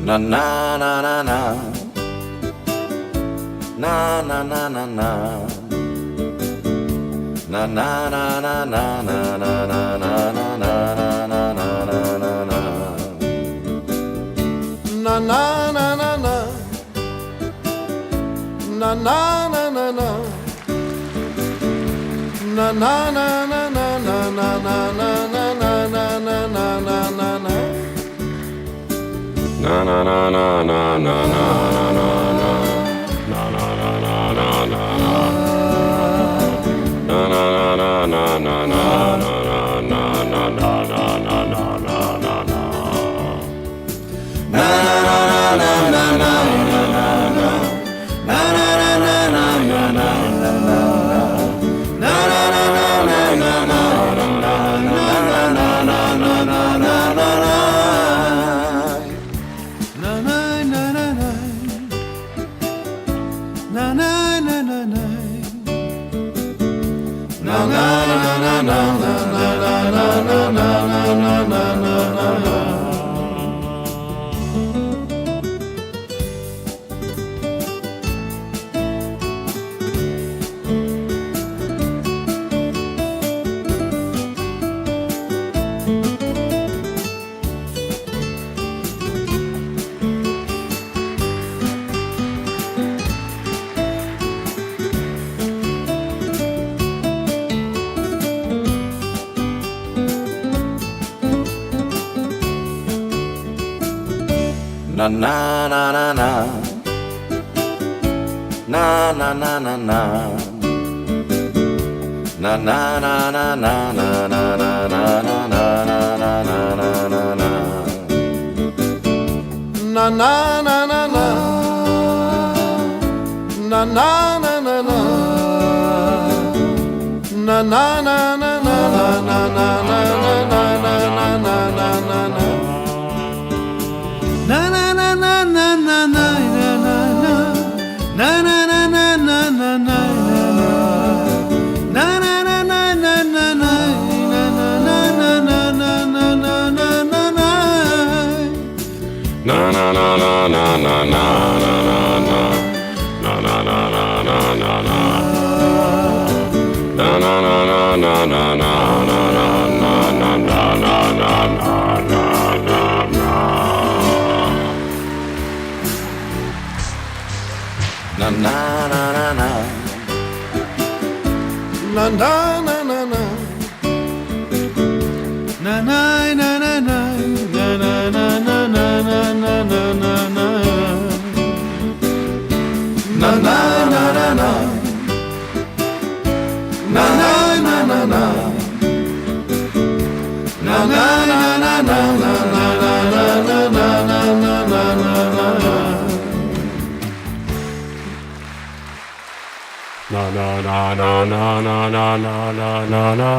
Na na na na na. Na na na na na. Na na na na na na na na na na na na na na na. Na na na na na. Na na na na na. Na na na na na na na na na na na na na na na na. Na na na na na na na na na. Na na na na na na na. Na na na na na na na na na na na na na na na na. Na na na na na na na. Na na na na na na na. Na na na na na na na. Na na na na na. Na na na na na. Na na na na na na na na na na na na na na. Na na na na na. Na na na na na. Na na na na na na na na na na na na na. Na na na na na na na na na na na na na na. Na na na na na na na na na na na na na na na. Na na na na na na na na na. Na na na na na na na. Na na na na na na na na na na na na. Na na na na na. Na na na na na. Na na na na na. Na na na na na na na na na. Na na na na na. Na na na na na. Na na na na na na na na na na. Na na na na na na na na na na.